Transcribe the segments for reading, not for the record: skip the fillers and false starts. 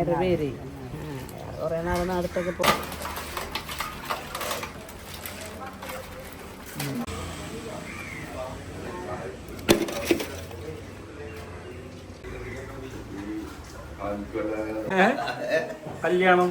ഒരു പേര് കുറേ നാളെ അടുത്തൊക്കെ പോകും. കല്യാണം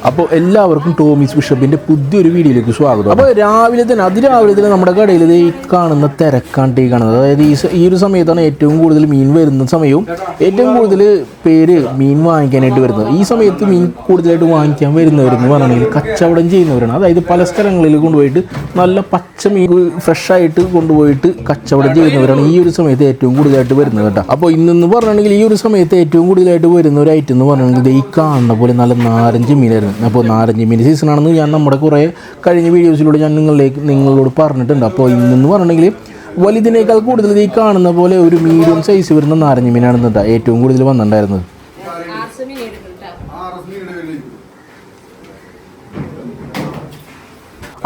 അപ്പോൾ എല്ലാവർക്കും ടോമീസ് ബിഷപ്പിൻ്റെ പുതിയൊരു വീഡിയോയിലേക്ക് സ്വാഗതം. അപ്പോൾ അതിരാവിലെ തന്നെ നമ്മുടെ കടയിൽ ഈ കാണുന്ന തിരക്കാണ് കാണുന്നത്. അതായത് ഈ ഒരു സമയത്താണ് ഏറ്റവും കൂടുതൽ മീൻ വരുന്ന സമയവും ഏറ്റവും കൂടുതൽ പേര് മീൻ വാങ്ങിക്കാനായിട്ട് വരുന്നത്. ഈ സമയത്ത് മീൻ കൂടുതലായിട്ട് വാങ്ങിക്കാൻ വരുന്നവരെന്ന് പറഞ്ഞാൽ കച്ചവടം ചെയ്യുന്നവരാണ്. അതായത് പല സ്ഥലങ്ങളിൽ കൊണ്ടുപോയിട്ട് നല്ല പച്ച മീൻ ഫ്രഷായിട്ട് കൊണ്ടുപോയിട്ട് കച്ചവടം ചെയ്യുന്നവരാണ് ഈ ഒരു സമയത്ത് ഏറ്റവും കൂടുതലായിട്ട് വരുന്നത് കേട്ടോ. അപ്പോൾ ഇന്നെന്ന് പറഞ്ഞിട്ടുണ്ടെങ്കിൽ ഈ ഒരു സമയത്ത് ഏറ്റവും കൂടുതലായിട്ട് വരുന്ന ഒരു ഐറ്റം എന്ന് പറഞ്ഞിട്ടുണ്ടെങ്കിൽ ഈ കാണുന്ന പോലെ നല്ല നാരഞ്ച് മീനായിരുന്നു. അപ്പോൾ നാരഞ്ച് മീൻ സീസണാണെന്ന് ഞാൻ നമ്മുടെ കുറേ കഴിഞ്ഞ വീഡിയോസിലൂടെ ഞാൻ നിങ്ങളോട് പറഞ്ഞിട്ടുണ്ട്. അപ്പോൾ ഇന്നെന്ന് പറഞ്ഞിട്ടുണ്ടെങ്കിൽ വലുതിനേക്കാൾ കൂടുതൽ ഈ കാണുന്ന പോലെ ഒരു മീഡിയം സൈസ് വരുന്ന നാരഞ്ച് മീനാണെന്ന് ഏറ്റവും കൂടുതൽ വന്നിട്ടുണ്ടായിരുന്നത്.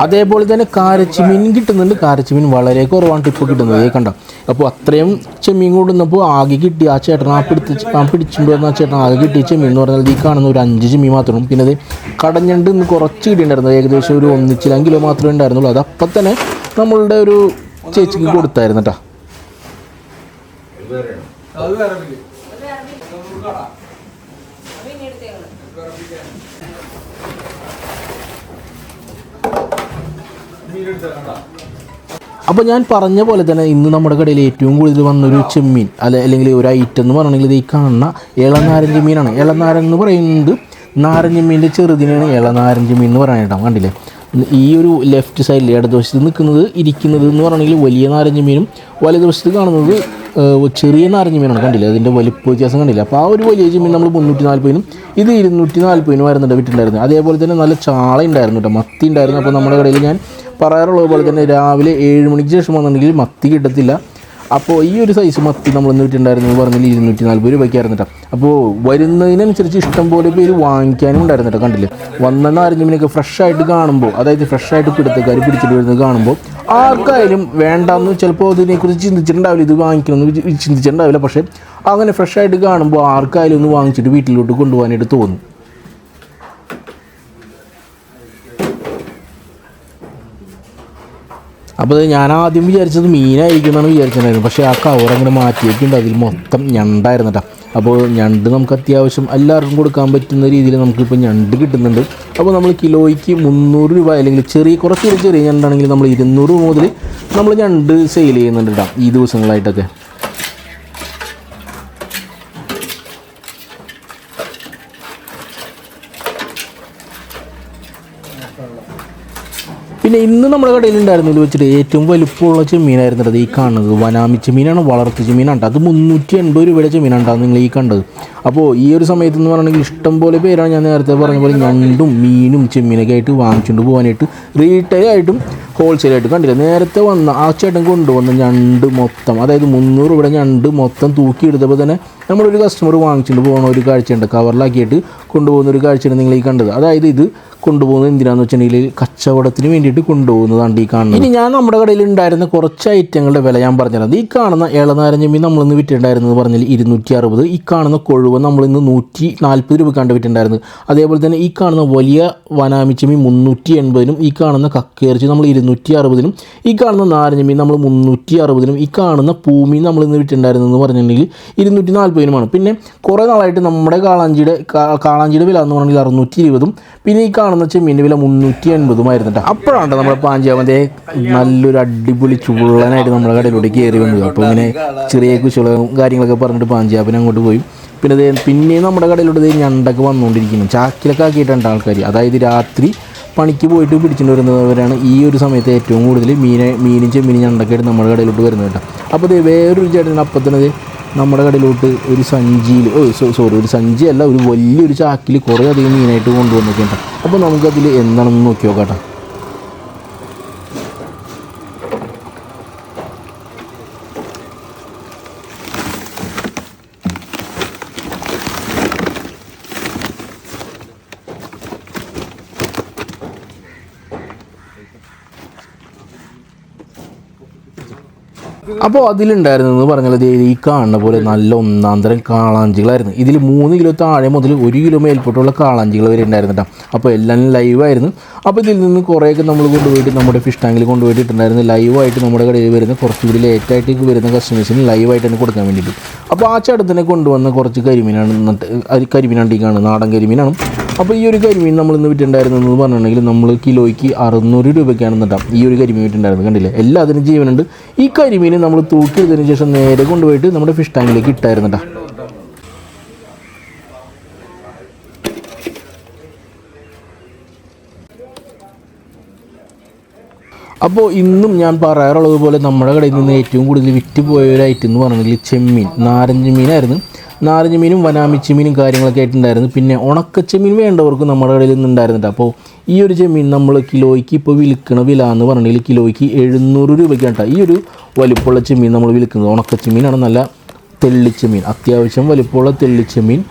അതേപോലെ തന്നെ കാരച്ചിമീൻ കിട്ടുന്നുണ്ട്. കാരച്ചിമീൻ വളരെ കുറവാണ് ഇപ്പോൾ കിട്ടുന്നത് കണ്ട. അപ്പോൾ അത്രയും ചെമ്മീൻ കൊണ്ടുവന്നപ്പോൾ ആകെ കിട്ടി ആ ചേട്ടൻ പിടിച്ചിട്ട് വന്ന ആ ചേട്ടൻ ആകെ കിട്ടിയ ചെമ്മീൻ എന്ന് പറഞ്ഞാൽ ഈ കാണുന്ന ഒരു 5 ചെമ്മീൻ മാത്രം. പിന്നെ അത് കടഞ്ഞണ്ട് ഇന്ന് കുറച്ച് കിട്ടിയിട്ടുണ്ടായിരുന്നു. ഏകദേശം ഒരു 1 കിലോ മാത്രമേ ഉണ്ടായിരുന്നുള്ളൂ. അത് അപ്പം തന്നെ നമ്മളുടെ ഒരു ചേച്ചിക്ക് കൊടുത്തായിരുന്നു കേട്ടോ. അപ്പോൾ ഞാൻ പറഞ്ഞ പോലെ തന്നെ ഇന്ന് നമ്മുടെ കടയിൽ ഏറ്റവും കൂടുതൽ വന്നൊരു ചെമ്മീൻ അല്ലെങ്കിൽ ഒരു ഐറ്റം എന്ന് പറഞ്ഞിട്ടുണ്ടെങ്കിൽ ഈ കാണുന്ന ഇളനാരഞ്ച് മീനാണ്. ഇളനാരൻ എന്ന് പറയുന്നത് നാരഞ്ച് മീനിൻ്റെ ചെറുതിനാണ് ഇളനാരഞ്ച് മീൻ എന്ന് പറയാനായിട്ടാണ്. കണ്ടില്ലേ ഈ ഒരു ലെഫ്റ്റ് സൈഡിൽ ഇടതുവശത്ത് ഇരിക്കുന്നത് എന്ന് പറഞ്ഞിട്ടുണ്ടെങ്കിൽ വലിയ നാരഞ്ച് മീനും വലതുവശത്ത് കാണുന്നത് ചെറിയ നാരഞ്ച് മീനാണ്. കണ്ടില്ല അതിൻ്റെ വലിപ്പ വ്യത്യാസം കണ്ടില്ല. അപ്പോൾ ആ ഒരു വലിയ ചെമ്മീൻ നമ്മൾ 340 ഇത് 240 വരുന്നുണ്ട് വിട്ടിട്ടുണ്ടായിരുന്നു. അതേപോലെ തന്നെ നല്ല ചാള ഉണ്ടായിരുന്നു കേട്ടോ, മത്തി ഉണ്ടായിരുന്നു. അപ്പോൾ നമ്മുടെ കടയിൽ ഞാൻ പറയാറുള്ളത് പോലെ തന്നെ രാവിലെ 7 മണിക്ക് ശേഷം വന്നിട്ടുണ്ടെങ്കിൽ മത്തി കിട്ടത്തില്ല. അപ്പോൾ ഈ ഒരു സൈസ് മത്തി നമ്മളിന്ന് വിട്ടിട്ടുണ്ടായിരുന്നു പറഞ്ഞാൽ 240 രൂപയ്ക്കായിരുന്നു കേട്ടോ. അപ്പോൾ വരുന്നതിനനുസരിച്ച് ഇഷ്ടം പോലെ പേര് വാങ്ങിക്കാനും ഉണ്ടായിരുന്നു കേട്ടോ. കണ്ടില്ലേ വന്ന നാരഞ്ച് മീനൊക്കെ ഫ്രഷായിട്ട് കാണുമ്പോൾ, അതായത് ഫ്രഷായിട്ട് പിടുത്തക്കാർ പിടിച്ചിട്ട് വരുന്നത് കാണുമ്പോൾ ആർക്കായാലും വേണ്ടാന്ന് ചിലപ്പോൾ അതിനെക്കുറിച്ച് ചിന്തിച്ചിട്ടുണ്ടാവില്ല, ഇത് വാങ്ങിക്കണമെന്ന് ചിന്തിച്ചിട്ടുണ്ടാവില്ല. പക്ഷേ അങ്ങനെ ഫ്രഷായിട്ട് കാണുമ്പോൾ ആർക്കായാലും ഒന്ന് വാങ്ങിച്ചിട്ട് വീട്ടിലോട്ട് കൊണ്ടുപോകാനായിട്ട് തോന്നും. അപ്പോൾ ഞാൻ ആദ്യം വിചാരിച്ചത് മീനായിരിക്കും എന്നാണ് വിചാരിച്ചിട്ടുണ്ടായിരുന്നു. പക്ഷേ ആ കവറങ്ങനെ മാറ്റിയിട്ടുണ്ട്, അതിൽ മൊത്തം ഞണ്ടായിരുന്നു കേട്ടോ. അപ്പോൾ ഞണ്ട് നമുക്ക് അത്യാവശ്യം എല്ലാവർക്കും കൊടുക്കാൻ പറ്റുന്ന രീതിയിൽ നമുക്കിപ്പോൾ ഞണ്ട് കിട്ടുന്നുണ്ട്. അപ്പോൾ നമ്മൾ കിലോയ്ക്ക് 300 രൂപ അല്ലെങ്കിൽ കുറച്ച് ചെറിയ ഞണ്ടാണെങ്കിൽ നമ്മൾ 200 രൂപ മുതൽ നമ്മൾ ഞണ്ട് സെയിൽ ചെയ്യുന്നുണ്ട് കേട്ടോ ഈ ദിവസങ്ങളായിട്ടൊക്കെ. പിന്നെ ഇന്ന് നമ്മുടെ കടയിൽ ഉണ്ടായിരുന്നതിൽ വെച്ചിട്ട് ഏറ്റവും വലുപ്പമുള്ള ചെമ്മീനായിരുന്നു അത് ഈ കാണുന്നത്. വനാമി ചെമ്മീനാണ്, വളർത്തു ചെമ്മീനാണ്. അത് 380 രൂപയുടെ ചെമ്മീനാണ് നിങ്ങൾ ഈ കണ്ടത്. അപ്പോൾ ഈ ഒരു സമയത്ത് എന്ന് പറഞ്ഞിട്ടുണ്ടെങ്കിൽ ഇഷ്ടം പോലെ പേരാണ് ഞാൻ നേരത്തെ പറഞ്ഞ പോലെ ഞണ്ടും മീനും ചെമ്മീനൊക്കെ ആയിട്ട് വാങ്ങിച്ചുകൊണ്ട് പോകാനായിട്ട് റീറ്റെയിലായിട്ടും ഹോൾസെയിലായിട്ടും. കണ്ടില്ല നേരത്തെ വന്ന ആ ചേട്ടൻ കൊണ്ടുവന്ന ഞണ്ട് മൊത്തം, അതായത് 300 രൂപയുടെ ഞണ്ട് മൊത്തം തൂക്കിയെടുത്തപ്പോൾ തന്നെ നമ്മളൊരു കസ്റ്റമർ വാങ്ങിച്ചുകൊണ്ട് പോകുന്ന ഒരു കാഴ്ചയുണ്ട്. കവറിലാക്കിയിട്ട് കൊണ്ടുപോകുന്ന ഒരു കാഴ്ചയാണ് നിങ്ങൾ ഈ കണ്ടത്. അതായത് ഇത് കൊണ്ടുപോകുന്നത് എന്തിനാണെന്ന് വെച്ചിട്ടുണ്ടെങ്കിൽ കച്ചവടത്തിന് വേണ്ടിയിട്ട് കൊണ്ടുപോകുന്നതാണ് ഈ കാണുന്നത്. ഇനി ഞാൻ നമ്മുടെ കടയിൽ ഉണ്ടായിരുന്ന കുറച്ച് ഐറ്റങ്ങളുടെ വില ഞാൻ പറഞ്ഞത്. ഈ കാണുന്ന ഇളനാരഞ്ച മീൻ നമ്മളിന്ന് വിറ്റിട്ടുണ്ടായിരുന്നത് പറഞ്ഞാൽ 260. ഈ കാണുന്ന കൊഴുവ നമ്മളിന്ന് 140 രൂപ കണ്ട് വിറ്റിട്ടുണ്ടായിരുന്നത്. അതേപോലെ തന്നെ ഈ കാണുന്ന വലിയ വനാമിച്ച മീൻ 380. ഈ കാണുന്ന കക്കയിറച്ചി നമ്മൾ 260. ഈ കാണുന്ന നാരഞ്ച മീൻ നമ്മൾ 360. ഈ കാണുന്ന പൂമീൻ നമ്മളിന്ന് വിറ്റിട്ടുണ്ടായിരുന്നതെന്ന് പറഞ്ഞിട്ടുണ്ടെങ്കിൽ 240. പിന്നെ കുറേ നാളായിട്ട് നമ്മുടെ കാളാഞ്ചിയുടെ വില എന്ന് പറഞ്ഞാൽ 620. പിന്നെ ഈ കാണുന്ന ചെമ്മീൻ്റെ വില 380 കേട്ടോ. അപ്പോഴാണ് നമ്മുടെ പാഞ്ചാമത്തെ നല്ലൊരു അടിപൊളി ചുള്ളനായിട്ട് നമ്മുടെ കടയിലൂടെ കയറി വന്നത്. അപ്പോൾ ഇങ്ങനെ ചെറിയ കുശലവും കാര്യങ്ങളൊക്കെ പറഞ്ഞിട്ട് പാഞ്ചാബിനെ അങ്ങോട്ട് പോയി. പിന്നെ നമ്മുടെ കടയിലൂടെ ഞണ്ടൊക്കെ വന്നുകൊണ്ടിരിക്കുന്നു. ചാക്കിലൊക്കെ ആക്കിയിട്ടുണ്ട് ആൾക്കാർ. അതായത് രാത്രി പണിക്ക് പോയിട്ട് പിടിച്ചിട്ട് വരുന്നവരാണ് ഈ ഒരു സമയത്ത് ഏറ്റവും കൂടുതൽ മീനും ചെമ്മീനും ഞണ്ടൊക്കെ ആയിട്ട് നമ്മുടെ കടയിലോട്ട് വരുന്നത് കേട്ടോ. അപ്പോൾ വേറൊരു ചേട്ടൻ അപ്പം തന്നെ നമ്മുടെ കടയിലോട്ട് ഒരു സഞ്ചിയിൽ ഒരു സഞ്ചിയല്ല, ഒരു വലിയൊരു ചാക്കിൽ കുറേ അധികം മീനായിട്ട് കൊണ്ടുവന്നൊക്കെ ഉണ്ട്. അപ്പോൾ നമുക്കതിൽ എന്താണെന്ന് നോക്കി നോക്കാം കേട്ടോ. അപ്പോൾ അതിലുണ്ടായിരുന്നെന്ന് പറഞ്ഞാൽ ഈ കാണുന്ന പോലെ നല്ല ഒന്നാം തരം കാളാഞ്ചികളായിരുന്നു. ഇതിൽ 3 കിലോ താഴെ മുതൽ 1 കിലോ മേൽപോട്ടുള്ള കാളാഞ്ചികൾ വരെ ഉണ്ടായിരുന്നു കേട്ടോ. അപ്പോൾ എല്ലാം ലൈവായിരുന്നു. അപ്പോൾ ഇതിൽ നിന്ന് കുറേയൊക്കെ നമ്മൾ കൊണ്ടുപോയിട്ട് നമ്മുടെ ഫിഷ് ടാങ്കിൽ കൊണ്ടുപോയിട്ടുണ്ടായിരുന്നു. ലൈവായിട്ട് നമ്മുടെ കടയിൽ വരുന്ന കുറച്ചുകൂടി ലേറ്റായിട്ട് വരുന്ന കസ്റ്റമേഴ്സിന് ലൈവായിട്ട് തന്നെ കൊടുക്കാൻ വേണ്ടിയിട്ട്. അപ്പോൾ ആ ചേട്ടത്തിനെ കൊണ്ടുവന്ന കുറച്ച് കരിമീനാണ് അത് കരിമീനാണ്ടിക്കാണ്, നാടൻ കരിമീനാണ്. അപ്പോൾ ഈ ഒരു കരിമീൻ നമ്മൾ ഇന്ന് വിറ്റുണ്ടായിരുന്നെന്ന് പറഞ്ഞിട്ടുണ്ടെങ്കിൽ നമ്മൾ കിലോയ്ക്ക് 600 രൂപയ്ക്കാണ് കേട്ടോ ഈ ഒരു കരിമീൻ വിറ്റുണ്ടായിരുന്നത്. കണ്ടില്ലേ, എല്ലാത്തിനും ജീവനുണ്ട്. ഈ കരിമീൻ നമ്മൾ തൂക്കിയതിന് ശേഷം നേരെ കൊണ്ടുപോയിട്ട് നമ്മുടെ ഫിഷ് ടാങ്കിലേക്ക് ഇട്ടായിരുന്നു കേട്ടോ. അപ്പോൾ ഇന്നും ഞാൻ പറയാറുള്ളത് പോലെ നമ്മുടെ കടയിൽ നിന്ന് ഏറ്റവും കൂടുതൽ വിറ്റ് പോയ ഒരു ഐറ്റം എന്ന് പറഞ്ഞെങ്കിൽ ചെമ്മീൻ, നാരഞ്ച് മീനായിരുന്നു. നാരഞ്ച് മീനും വനാമിച്ചി മീനും കാര്യങ്ങളൊക്കെ ആയിട്ടുണ്ടായിരുന്നു. പിന്നെ ഉണക്കച്ചെമ്മീൻ വേണ്ടവർക്ക് നമ്മുടെ കടയിൽ നിന്നുണ്ടായിരുന്നുണ്ട്. അപ്പോൾ ഈ ഒരു ചെമ്മീൻ നമ്മൾ കിലോയ്ക്ക് ഇപ്പോൾ വിൽക്കണ വില എന്ന് പറഞ്ഞെങ്കിൽ കിലോയ്ക്ക് 700 രൂപയ്ക്കാണ് കേട്ടോ ഈ ഒരു വലുപ്പമുള്ള ചെമ്മീൻ നമ്മൾ വിൽക്കുന്നത്. ഉണക്കച്ചെമ്മീനാണ്, നല്ല തെള്ളിച്ചെമ്മീൻ, അത്യാവശ്യം വലുപ്പമുള്ള തെള്ളിച്ചെമ്മീൻ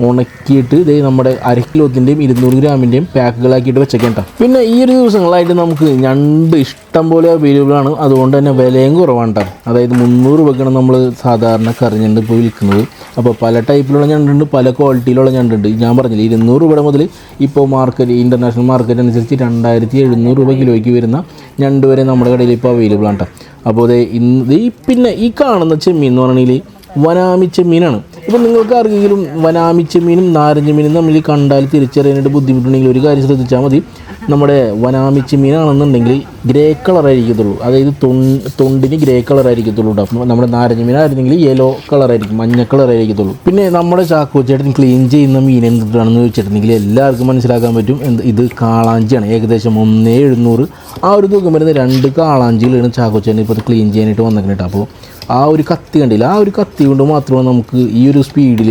ഉണക്കിയിട്ട് ഇതേ നമ്മുടെ 1 കിലോത്തിൻ്റെയും 200 ഗ്രാമിൻ്റെയും പാക്കുകളാക്കിയിട്ട് വെച്ചേക്കേണ്ട. പിന്നെ ഈ ഒരു ദിവസങ്ങളായിട്ട് നമുക്ക് ഞണ്ട് ഇഷ്ടം പോലെ അവൈലബിൾ ആണ്. അതുകൊണ്ട് തന്നെ വിലയും കുറവാണ് കേട്ടോ. അതായത് 300 രൂപയ്ക്കാണ് നമ്മൾ സാധാരണ കറിഞ്ഞണ്ട് ഇപ്പോൾ വിൽക്കുന്നത്. അപ്പോൾ പല ടൈപ്പിലുള്ള ഞണ്ടുണ്ട്, പല ക്വാളിറ്റിയിലുള്ള ഞണ്ടുണ്ട്. ഞാൻ പറഞ്ഞില്ല 200 രൂപ മുതൽ ഇപ്പോൾ മാർക്കറ്റ്, ഇൻ്റർനാഷണൽ മാർക്കറ്റ് അനുസരിച്ച് 2700 രൂപ കിലോയ്ക്ക് വരുന്ന ഞണ്ട് വരെ നമ്മുടെ കടയിൽ ഇപ്പോൾ അവൈലബിൾ ആണ് കേട്ടോ. അപ്പോൾ അതേ പിന്നെ ഈ കാണുന്ന ചെമ്മീൻ എന്ന് പറഞ്ഞാൽ വനാമി ചെമ്മീനാണ്. ഇപ്പോൾ നിങ്ങൾക്ക് ആർക്കെങ്കിലും വനാമി ചെമ്മീനും നാരഞ്ച മീനും തമ്മിൽ കണ്ടാൽ തിരിച്ചറിയാനായിട്ട് ബുദ്ധിമുട്ടുണ്ടെങ്കിൽ ഒരു കാര്യം ശ്രദ്ധിച്ചാൽ മതി. നമ്മുടെ വനാമി ചെമ്മീനാണെന്നുണ്ടെങ്കിൽ ഗ്രേ കളറായിരിക്കത്തുള്ളൂ, അതായത് തൊണ്ടിന് ഗ്രേ കളറായിരിക്കത്തുള്ളൂ കേട്ടോ. നമ്മുടെ നാരഞ്ച മീനായിരുന്നെങ്കിൽ യെല്ലോ കളറായിരിക്കും, മഞ്ഞ കളറായിരിക്കത്തുള്ളൂ. പിന്നെ നമ്മുടെ ചാക്കോച്ചേട്ടൻ ക്ലീൻ ചെയ്യുന്ന മീൻ എന്തിട്ടാണെന്ന് ചോദിച്ചിട്ടുണ്ടെങ്കിൽ എല്ലാവർക്കും മനസ്സിലാക്കാൻ പറ്റും. ഇത് കാളാഞ്ചിയാണ്. ഏകദേശം 1700 ആ ഒരു തൂക്കം വരുന്ന 2 കാളാഞ്ചികളാണ് ചാക്കോച്ചേട്ടൻ ഇപ്പോൾ ക്ലീൻ ചെയ്യാനായിട്ട് വന്നിട്ടുണ്ട്. അപ്പോൾ ആ ഒരു കത്തി കണ്ടില്ല, ആ ഒരു കത്തി കൊണ്ട് മാത്രമേ നമുക്ക് ഈ ഒരു സ്പീഡിൽ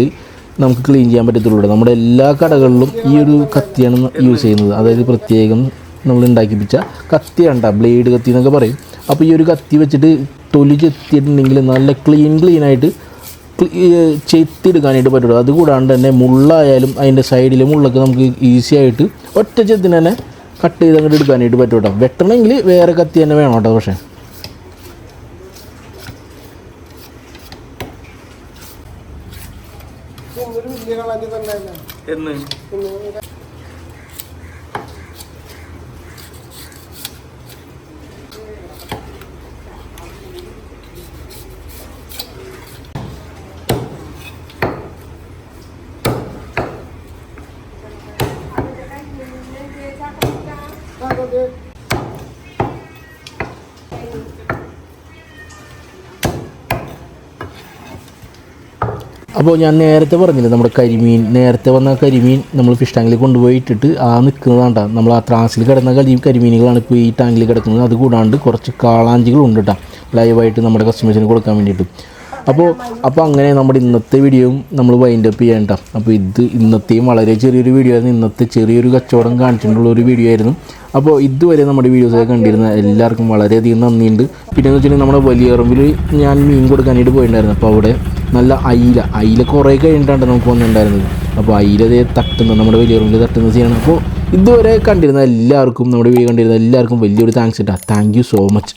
നമുക്ക് ക്ലീൻ ചെയ്യാൻ പറ്റത്തുള്ളൂ. നമ്മുടെ എല്ലാ കടകളിലും ഈ ഒരു കത്തിയാണ് യൂസ് ചെയ്യുന്നത്. അതായത് പ്രത്യേകം നമ്മൾ ഉണ്ടാക്കിപ്പിച്ച കത്തിയാണ്, ബ്ലേഡ് കത്തി എന്നൊക്കെ പറയും. അപ്പോൾ ഈ ഒരു കത്തി വെച്ചിട്ട് തൊലി ചെത്തിയിട്ടുണ്ടെങ്കിൽ നല്ല ക്ലീനായിട്ട് ചെത്തിയെടുക്കാനായിട്ട് പറ്റുള്ളൂ. അതുകൂടാണ്ട് തന്നെ മുള്ളായാലും അതിൻ്റെ സൈഡിലെ മുള്ളൊക്കെ നമുക്ക് ഈസി ആയിട്ട് ഒറ്റ ചെത്തിന് തന്നെ കട്ട് ചെയ്ത് അങ്ങോട്ട് എടുക്കാനായിട്ട് പറ്റും കേട്ടോ. വെട്ടണമെങ്കിൽ വേറെ കത്തി തന്നെ വേണം കേട്ടോ. പക്ഷേ എന്ന് അപ്പോൾ ഞാൻ നേരത്തെ പറഞ്ഞില്ലേ, നമ്മുടെ കരിമീൻ, നേരത്തെ വന്ന കരിമീൻ നമ്മൾ ഫിഷ് ടാങ്കിൽ കൊണ്ടുപോയി ഇട്ടിട്ട് ആ നിൽക്കുന്നതാണ്. നമ്മൾ ആ ത്രാസിൽ കിടന്ന കരിമീനുകളാണ് ഇപ്പോൾ ഈ ടാങ്കിൽ കിടക്കുന്നത്. അതുകൂടാണ്ട് കുറച്ച് കാളാഞ്ചികളുണ്ട് കേട്ടോ, ലൈവായിട്ട് നമ്മുടെ കസ്റ്റമേഴ്സിന് കൊടുക്കാൻ വേണ്ടിയിട്ട്. അപ്പോൾ അങ്ങനെ നമ്മുടെ ഇന്നത്തെ വീഡിയോയും നമ്മൾ വൈൻഡ് അപ്പ് ചെയ്യാൻ കേട്ടോ. അപ്പോൾ ഇന്നത്തെയും വളരെ ചെറിയൊരു വീഡിയോ ആയിരുന്നു. ഇന്നത്തെ ചെറിയൊരു കച്ചവടം കാണിച്ചിട്ടുള്ള ഒരു വീഡിയോ ആയിരുന്നു. അപ്പോൾ ഇതുവരെ നമ്മുടെ വീഡിയോസൊക്കെ കണ്ടിരുന്ന എല്ലാവർക്കും വളരെയധികം നന്ദിയുണ്ട്. പിന്നെ എന്ന് വെച്ചിട്ടുണ്ടെങ്കിൽ നമ്മുടെ വലിയറമ്പിൽ ഞാൻ മീൻ കൊടുക്കാനായിട്ട് പോയിട്ടുണ്ടായിരുന്നു. അപ്പോൾ അവിടെ നല്ല അയില കുറേ കഴിഞ്ഞിട്ടാണ് നമുക്ക് വന്നിട്ടുണ്ടായിരുന്നത്. അപ്പോൾ അയിലതേ തട്ടുന്ന, നമ്മുടെ വലിയറമ്പിൽ തട്ടുന്ന സീനാണ്. അപ്പോൾ ഇതുവരെ കണ്ടിരുന്ന എല്ലാവർക്കും, നമ്മുടെ വീഡിയോ കണ്ടിരുന്ന എല്ലാവർക്കും വലിയൊരു താങ്ക്സ് കേട്ടോ. Thank you so much.